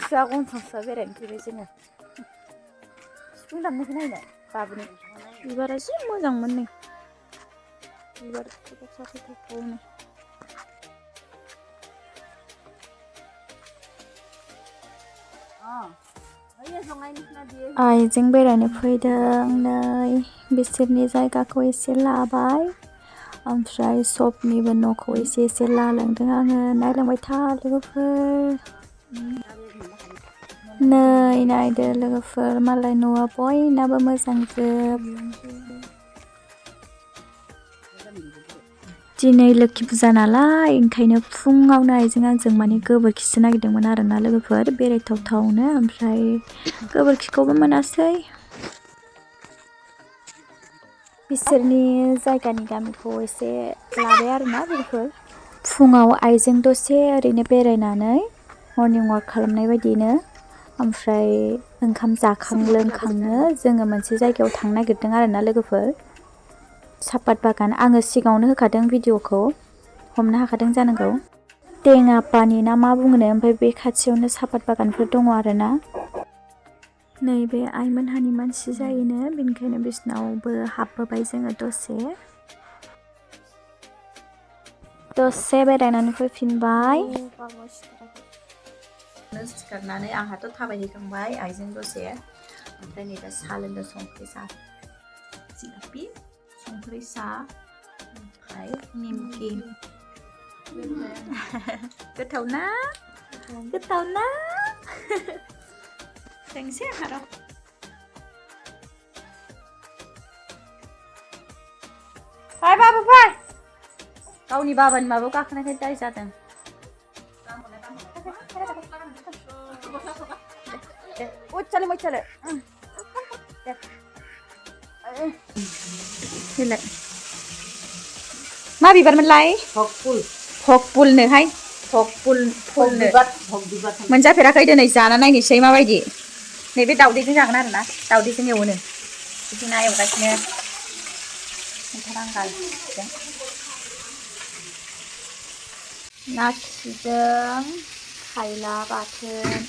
सानसुआ गनथंसुआ बेरायनो फैबाय जोङो सिफुं दामनायखौ नायनो बाबुनि बिबारा जि मोजांमोन नै बिबार साफायथावनो आइजों बेरायनो फैदों नै बिसोरनि जायगाखौ एसे लाबाय ओमफ्राय सबनिबो न'खौ एसे लालांदों आङो नायलांबाय था लोगोफोर नै नायदो लोगोफोर मालाय न'आ बयनाबो मोजांजोब दिनै लोखि फुजा नालाय ओंखायनो फुङावनो आइजों आंजों माने गोबोरखिसो नागिरदोंमोन आरोना लोगोफोर बेरायथावथावनो ओमफ्राय गोबोरखिखौबो मोनासै बिसोरनि जायगानि गामिखौ एसे लाबाय आरोना लोगोफोर फुङाव आइजों दसे ओरैनो बेरायनानै मर्निं वाक खालामनाय बायदिनो ओमफ्राय ओंखाम जाखां लोंखांनो जोङो मोनसे जायगायाव थांनो नागिरदों आरोना लोगोफोर सापात बागान आङो सिगाङावनो होखादों भिडिअखौ हमनो हाखादों जानांगौ टेङापानि ना मा बुङोनो ओमफ्राय बे खाथियावनो सापात बागानफोर दङ आरोना नैबे आइमोनहानि मानसि जायोनो बेनिखायनो बिसिनावबो हाबबोबाय जोङो दसे बेरायनानै फैफिनबाय सिखारनानै आंहाथ' थाबायहैखांबाय आइजों दसे ओमफ्राय नै दा साहा लोंदों संख्रि साहा जिलापि संख्रि साहा ओमफ्राय निमकि गोथाव ना थेंसे आरो फाय बाबु फाय गावनि बाबानि माबायाव गाखोनायखाय दाय जादों मा बिबारमोनलाय भगपुलनोहाय भगपुलनो मोनजाफेराखै दिनै जाना नायनोसै माबायदि नैबे दाउदैजों जागोन आरोना दाउदैजों एवोनो बिदि ना एवगासिनो मैथा बांगालजों ना खिजों खायला बाथोन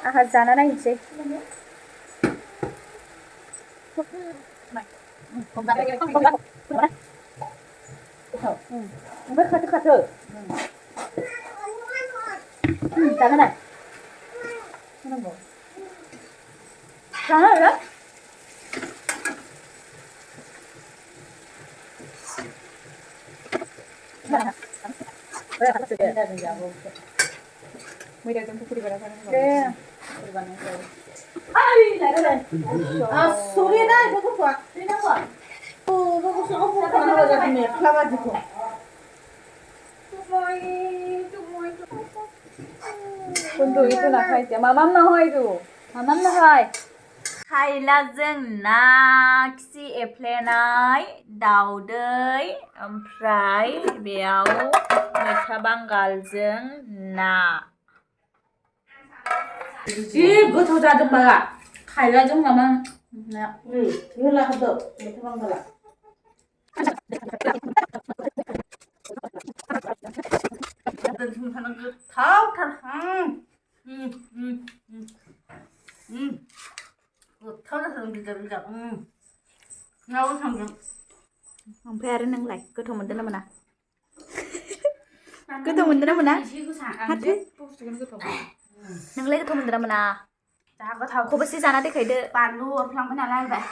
आंहा जाना नायनोसै ओमफ्राय खाथो जागोन होनांगौ जाना आरो मैदाजों फुख्रि बारा Untuk itu nak aja, mamam nahoy itu, mamam nahoy. खायलाजों ना खि एफ्लेनाय दाउदै ओमफ्राय बेयाव मैथा बांगालजों ना जि गोथाव जादों बाला खायलाजों माबा ना होला होदो मैथा बांगाला गोथावथार गोथाव जाथारदों बिदार नाबो थांगोन ओमफ्राय आरो नोंलाय गोथाव मोनदों ना मोना गोथाव मोनदों ना मोना माथो नोंलाय गोथाव मोनदों ना मोना जा गोथाव खबसे जाना देखायदो बानलु अरफ्लांबाय नालाय आंलाय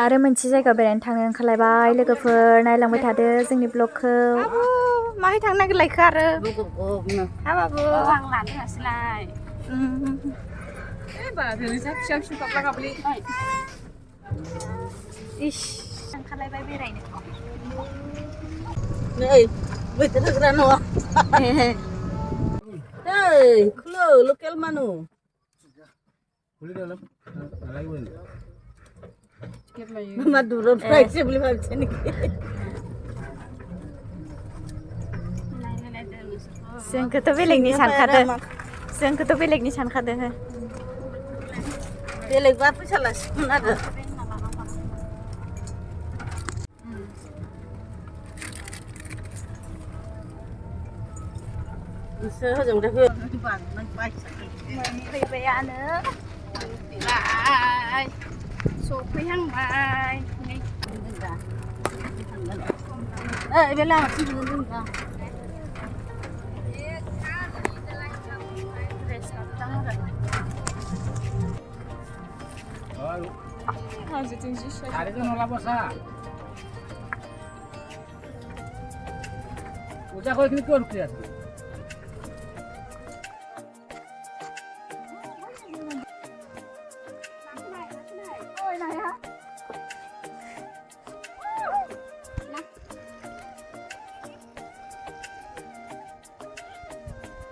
आरो मोनसे जायगा बेरायनो थांनो ओंखारलायबाय लोगोफोर नायलांबाय थादो जोंनि ब्लगखौ माहाय थांनो नागिरलायखो आरो हा बाबु आं लानो हासैलाय इस ओंखारलायबाय बेरायनो नै बैथो होग्रा न'आ ओइ खुलो लकेल मानु मा दुरन फ्राइसे बलि भाबছে নাকি जोंखौथ' बेलेगनि सानखादों बेलेगबा फैसा लासिगोन आरो होजों मोनफैबायानो सफैहांबाय बे लामाथिं थांगोन जों Hari itu nolak bosa. Udah kau ini kau lihat.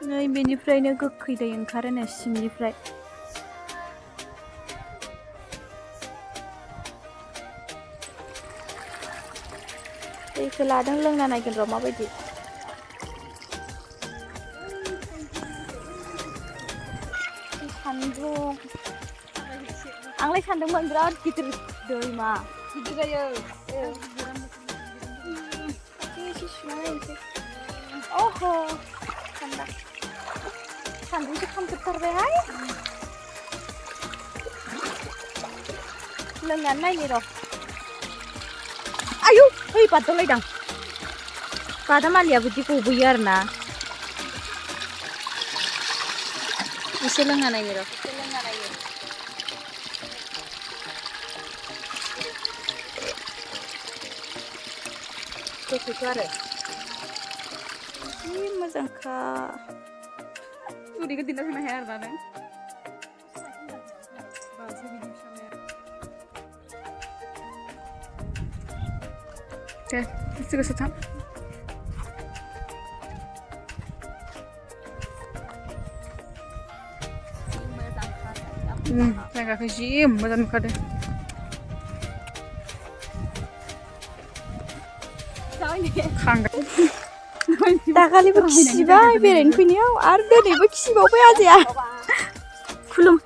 नै बेनिफ्रायनो गोखै दै ओंखारोनो सिंनिफ्राय दैखौ लादों लोंना नायगोन र' माबायदि सान्दुं आंलाय सान्दोंमोन बिराद गिदिर दैमा गिदिर जायो एसे सुना नायनोसै अह थान्दा सान्दुंसो खामजोबथारबायहाय लोंनानै नायनि र' आयौ ओइ बारदावलायदां बादामालिया बिदि गबोयो आरोना एसे लोंना नायनि र' गोखैथ' आरो जि मोजांखा उदैखौ दिना होनो हाया आरोना नों दे गोसो गोसो थां जायगाखौ जि मोजां नुखादों दाखालिबो खिबाय बेरायनो फैनायाव आरो दिनैबो खिबावबाय आजाया खुलुम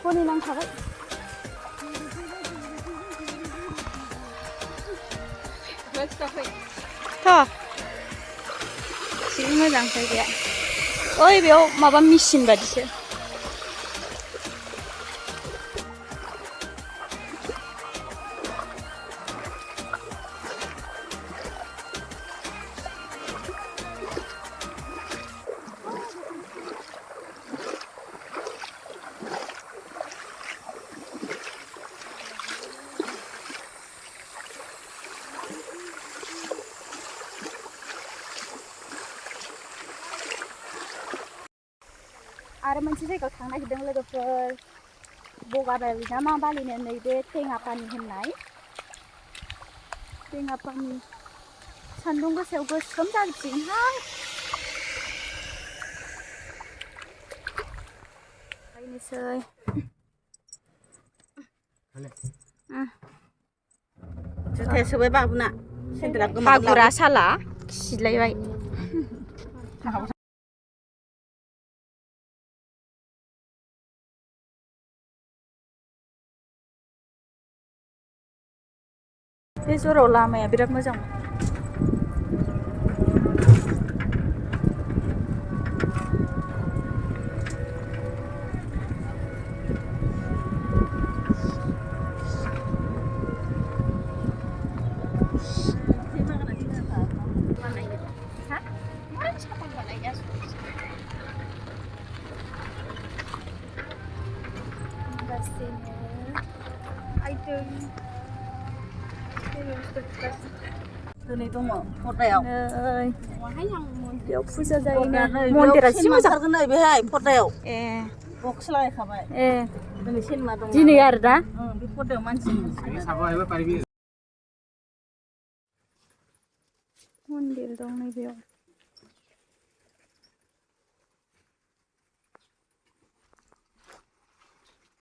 हनै नांखाबाय थ' जि मोजां जायगाया ओइ बेयाव माबा मेचिन बादिसो आरो मोनसे जायगायाव थांनो नागिरदों लोगोफोर बगाबालि ना मा बालिनो नैबे टेङापानि होननाय टेङापानि सान्दुं गोसायाव गोसोम जाजोबसिगोनहाय नायनोसै जुथाया सोबाय बाबुना हागुरा साला खिलायबाय बे जराव लामाया बिराद मोजां दिनै दङ पर्दायाव बेयाव फुजा जायोनो मन्दिरा जि मोजां नै बेहाय पर्दायाव ए बक्स लागायखाबाय ए दिनै सिनेमा दं दिनै आरो दा बे पर्दायाव मानसि मन्दिर दं नै बेयाव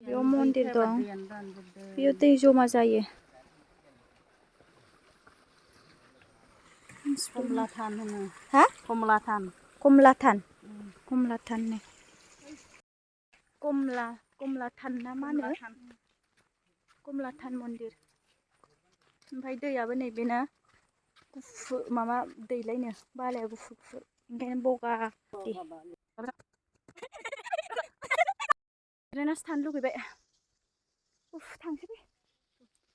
बेयाव मन्दिर दं बेयाव दै जमा जायो कमलाथान होनो हा कमलाथान कमलाथान कमलाथान नै कमला कमलाथान ना मा होनो कमलाथान मन्दिर ओमफ्राय दैयाबो नैबेना गुफुर माबा दैलायनो बालाया गुफुर गुफुर ओंखायनो बगा जिरायनासो थानो लुगैबाय उफ थांसै दे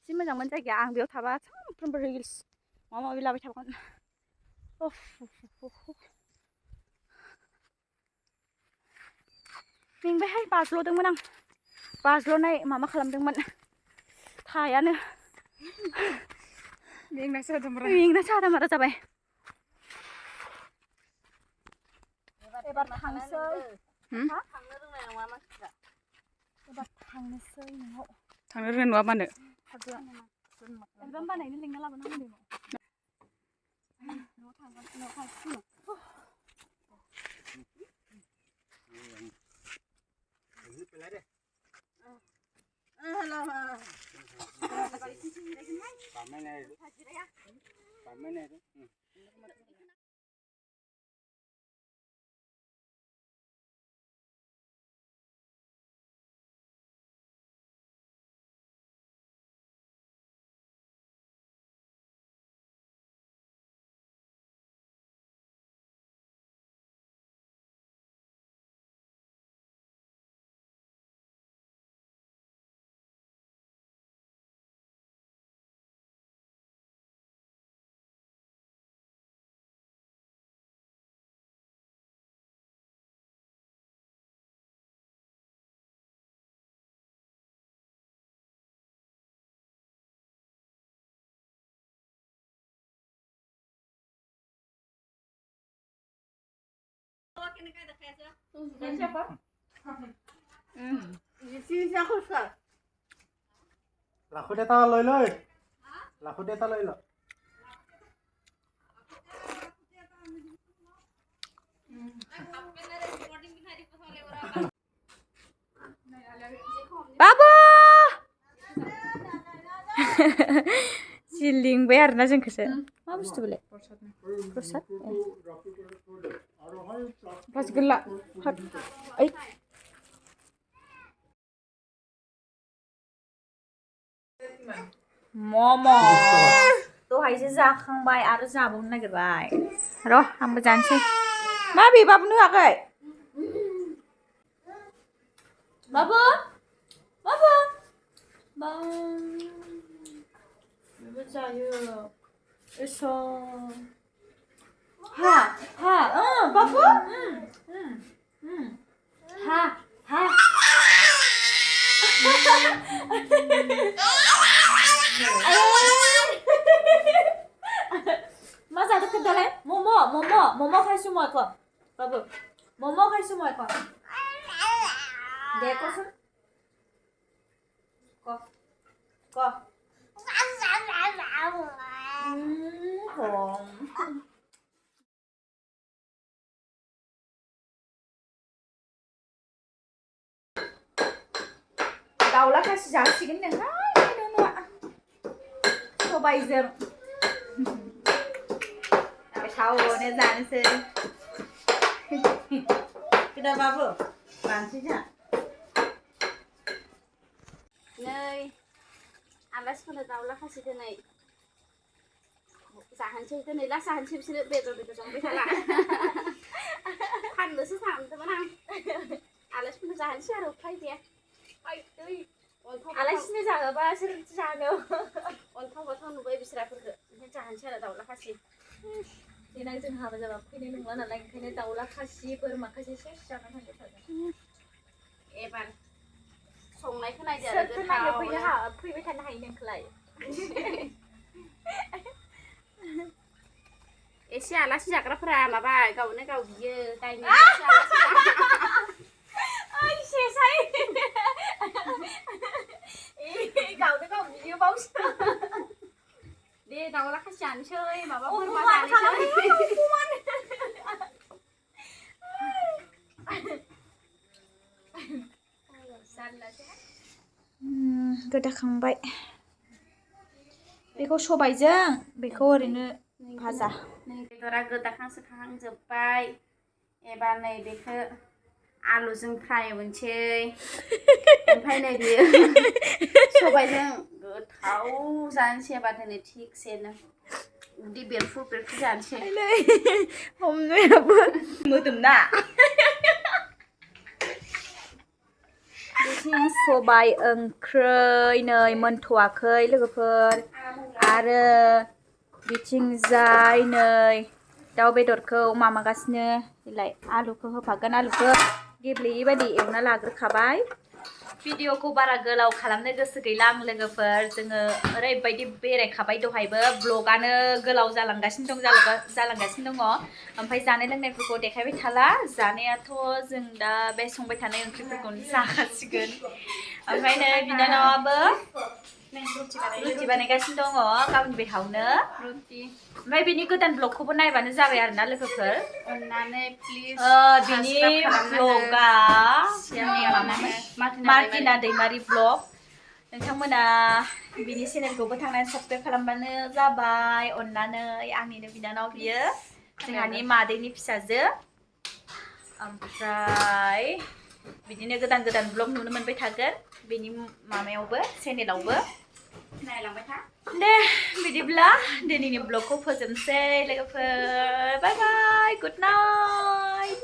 जि मोजांमोन जायगाया आं बेयाव थाबा सानफ्रोमबो रिल्स माबा माबि लाबाय थागोन उफ मेंबायहाय बाज्ल'दोंमोन आं बाज्ल'नाय माबा खालामदोंमोन थायानो मेंनासो आदामारा जाबाय एबार थांसै थांनो रोंनाय नङा मानसिफ्रा एबार थांनोसै न'आव थांनो रोंनाय नङा मानो एलबाम बानायनो लिंना लाबोनांगोन न'आव थांगोन न'आव थांसिगोन Siapa? Di sini aku sekarang. Laku dia tak loi. Laku dia tak loi lo. बाबु जि लिंबाय आरोना जोंखौसो मा बुस्थु बेलाय प्रसाद रसगुल्ला ओइ मम' दहायसो जाखांबाय आरो जाबावनो नागिरबाय र' आंबो जानोसै मा बे बाबुनो होआखै बाबु बाबु बेबो जायो एस' हा बाबु हा मा जादों खोन्थालाय मम' खायसो मयखौ बाबु मम' खायसो मयखौ दे कसन क दाउला खासि जासिगोन नोंहाय नोंहा सबायजों गोथावनो जानोसै Kita babu. Bansnya. Nei. Alas pada daula kasih kenai. Sahan sih kenai lah sahan sih sih betul sampai salah. Kan lu sih sama teman. Alas pada sahan sih harus kai dia. Alas ini jaga apa sih jaga. Ontong ontong nubai bisa pergi. Ini sahan sih ada daula kasih. देनां जों हाबा जाबा फैनाय नंला नालाय ओंखायनो दाउला खासिफोर माखासे सेस जाना थांबाय थागोन एबार संनायखौ नायदो आरो फैबाय थानो हायो नोंखौलाय एसे आलासि जाग्राफोरा माबा गावनो गाव बियो दायनि आलासि ओइ सेसाय गावनो गाव बियो बावसो दे दाउला खासि जानोसै माबा बोरमा जानोसै गोदाखांबाय बेखौ सबायजों बेखौ ओरैनो भाजा बेदरा गोदाखांसोखांजोब्बाय एबार नै बेखौ आलुजों फ्राय एवनोसै ओमफ्राय नै बियो सबायजों गोथाव जानोसै बाथोनो थिगसेनो उदै बेरफु बेरफु जानोसै हमनायाबो मोदोमना बिथिं सबाय ओंख्रै नै मोनथ'वाखै लोगोफोर आरो बिथिंजाय नै दाउ बेदरखौ मामागासिनो बिलाइ आलुखौ होफागोन आलुखौ गेब्लेयै बायदि एवना लाग्रोखाबाय भिडिअखौ बारा गोलाव खालामनो गोसो गैला आं लोगोफोर जोङो ओरैबायदि बेरायखाबाय दहायबो ब्लगानो गोलाव जालांगासिनो दङ ओमफ्राय जानाय लोंनायफोरखौ देखायबाय थाला जानायाथ' जों दा बे संबाय थानाय ओंख्रिफोरखौनो जाखासिगोन ओमफ्राय नै बिनानावाबो रुटि बानायगासिनो दङ गावनि बेहावनो ओमफ्राय बिनि गोदान ब्लगखौबो नायबानो जाबाय आरोना लोगोफोर अननानै प्लिज बिनि ब्लगा मार्टिना दैमारि ब्लग नोंथांमोना बिनि चेनेलखौबो थांनानै साबसक्राइब खालामबानो जाबाय अननानै आंनिनो बिनानाव बियो जोंहानि मादैनि फिसाजो ओमफ्राय बिदिनो गोदान गोदान ब्लग नुनो मोनबाय थागोन बेनि माबायावबो चेनेलावबो नायलांबाय था दे बिदिब्ला दिनैनि ब्लगखौ फोजोबनोसै लोगोफोर बाय बाय गुड नाइट